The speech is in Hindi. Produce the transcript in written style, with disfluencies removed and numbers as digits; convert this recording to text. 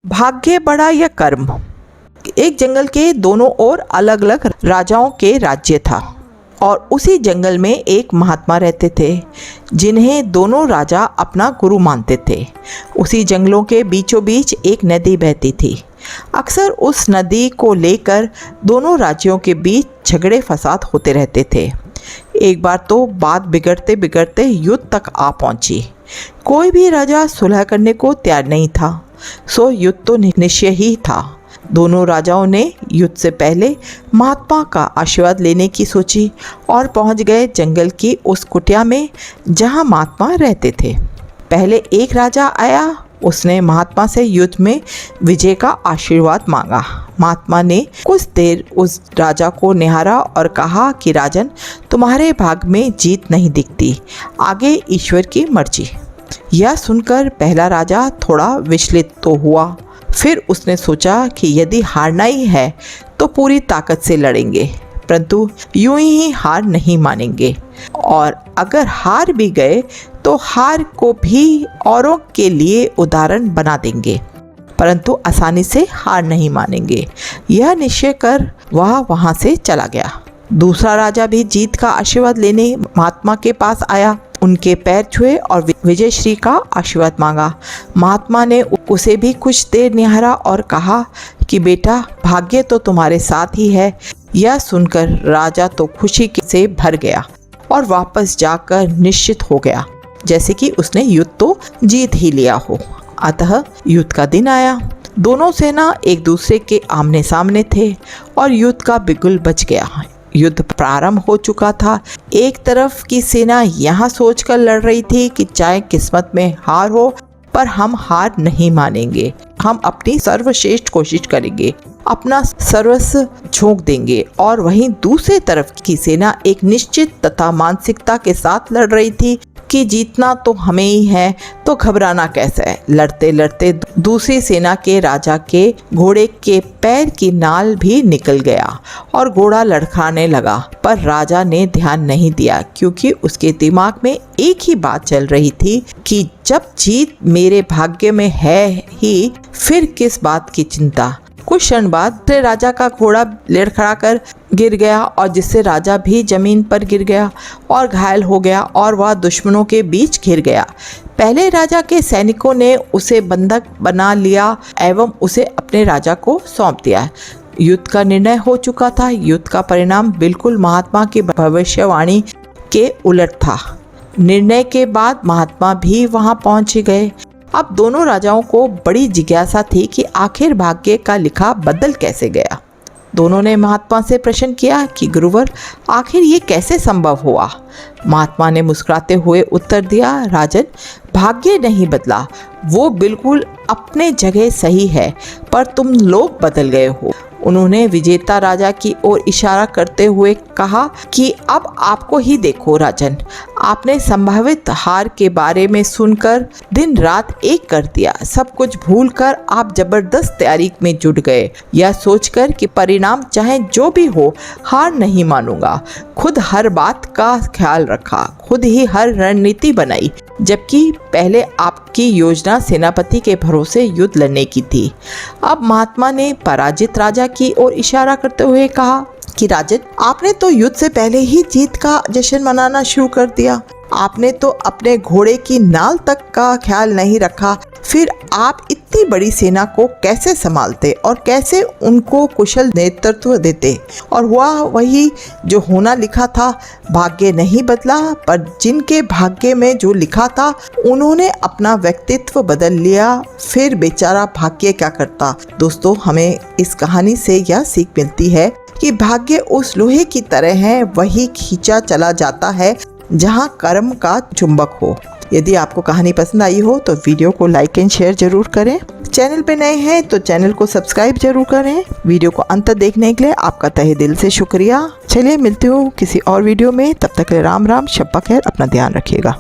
भाग्य बड़ा या कर्म। एक जंगल के दोनों ओर अलग अलग राजाओं के राज्य था और उसी जंगल में एक महात्मा रहते थे जिन्हें दोनों राजा अपना गुरु मानते थे। उसी जंगलों के बीचों बीच एक नदी बहती थी। अक्सर उस नदी को लेकर दोनों राज्यों के बीच झगड़े फसाद होते रहते थे। एक बार तो बात बिगड़ते बिगड़ते युद्ध तक आ पहुंची। कोई भी राजा सुलह करने को तैयार नहीं था, सो युद्ध तो निश्चय ही था। दोनों राजाओं ने युद्ध से पहले महात्मा का आशीर्वाद लेने की सोची और पहुंच गए जंगल की उस कुटिया में जहां महात्मा रहते थे। पहले एक राजा आया, उसने महात्मा से युद्ध में विजय का आशीर्वाद मांगा। महात्मा ने कुछ देर उस राजा को निहारा और कहा कि राजन, तुम्हारे भाग में जीत नहीं दिखती, आगे ईश्वर की मर्जी। यह सुनकर पहला राजा थोड़ा विचलित तो हुआ, फिर उसने सोचा कि यदि हारना ही है तो पूरी ताकत से लड़ेंगे, परंतु यूं ही हार नहीं मानेंगे, और अगर हार भी गए तो हार को भी औरों के लिए उदाहरण बना देंगे, परंतु आसानी से हार नहीं मानेंगे। यह निश्चय कर वह वहां से चला गया। दूसरा राजा भी जीत का आशीर्वाद लेने महात्मा के पास आया, उनके पैर छुए और विजयश्री का आशीर्वाद मांगा। महात्मा ने उसे भी कुछ देर निहारा और कहा कि बेटा, भाग्य तो तुम्हारे साथ ही है। यह सुनकर राजा तो खुशी से भर गया और वापस जाकर निश्चित हो गया जैसे कि उसने युद्ध तो जीत ही लिया हो। अतः युद्ध का दिन आया। दोनों सेना एक दूसरे के आमने सामने थे और युद्ध का बिगुल बज गया। युद्ध प्रारंभ हो चुका था। एक तरफ की सेना यहाँ सोचकर लड़ रही थी कि चाहे किस्मत में हार हो, पर हम हार नहीं मानेंगे, हम अपनी सर्वश्रेष्ठ कोशिश करेंगे, अपना सर्वस्व झोंक देंगे। और वहीं दूसरी तरफ की सेना एक निश्चित तथा मानसिकता के साथ लड़ रही थी कि जीतना तो हमें ही है, तो घबराना कैसे है। लड़ते लड़ते दूसरी सेना के राजा के घोड़े के पैर की नाल भी निकल गया और घोड़ा लड़खड़ाने लगा, पर राजा ने ध्यान नहीं दिया क्योंकि उसके दिमाग में एक ही बात चल रही थी कि जब जीत मेरे भाग्य में है ही, फिर किस बात की चिंता। कुछ क्षण बाद राजा का घोड़ा लड़खड़ा कर गिर गया और जिससे राजा भी जमीन पर गिर गया और घायल हो गया और वह दुश्मनों के बीच घिर गया। पहले राजा के सैनिकों ने उसे बंधक बना लिया एवं उसे अपने राजा को सौंप दिया। युद्ध का निर्णय हो चुका था। युद्ध का परिणाम बिल्कुल महात्मा की भविष्यवाणी के उलट था। निर्णय के बाद महात्मा भी वहां पहुंच गए। अब दोनों राजाओं को बड़ी जिज्ञासा थी कि आखिर भाग्य का लिखा बदल कैसे गया। दोनों ने महात्मा से प्रश्न किया कि गुरुवर, आखिर ये कैसे संभव हुआ। महात्मा ने मुस्कुराते हुए उत्तर दिया, राजन, भाग्य नहीं बदला, वो बिल्कुल अपने जगह सही है, पर तुम लोग बदल गए हो। उन्होंने विजेता राजा की ओर इशारा करते हुए कहा कि अब आपको ही देखो राजन, आपने संभावित हार के बारे में सुनकर दिन रात एक कर दिया। सब कुछ भूलकर आप जबरदस्त तैयारी में जुट गए, यह सोचकर कि परिणाम चाहे जो भी हो हार नहीं मानूंगा। खुद हर बात का ख्याल रखा, खुद ही हर रणनीति बनाई, जबकि पहले आपकी योजना सेनापति के भरोसे युद्ध लड़ने की थी। अब महात्मा ने पराजित राजा की ओर इशारा करते हुए कहा कि राजन, आपने तो युद्ध से पहले ही जीत का जश्न मनाना शुरू कर दिया। आपने तो अपने घोड़े की नाल तक का ख्याल नहीं रखा। फिर आप इतनी बड़ी सेना को कैसे संभालते और कैसे उनको कुशल नेतृत्व देते। और हुआ वही जो होना लिखा था। भाग्य नहीं बदला, पर जिनके भाग्य में जो लिखा था उन्होंने अपना व्यक्तित्व बदल लिया। फिर बेचारा भाग्य क्या करता। दोस्तों, हमें इस कहानी से यह सीख मिलती है कि भाग्य उस लोहे की तरह है, वही खींचा चला जाता है जहां कर्म का चुंबक हो। यदि आपको कहानी पसंद आई हो तो वीडियो को लाइक एंड शेयर जरूर करें। चैनल पे नए हैं तो चैनल को सब्सक्राइब जरूर करें। वीडियो को अंत तक देखने के लिए आपका तहे दिल से शुक्रिया। चलिए मिलती हूँ किसी और वीडियो में, तब तक के लिए राम राम, शब्बा खैर, अपना ध्यान रखिएगा।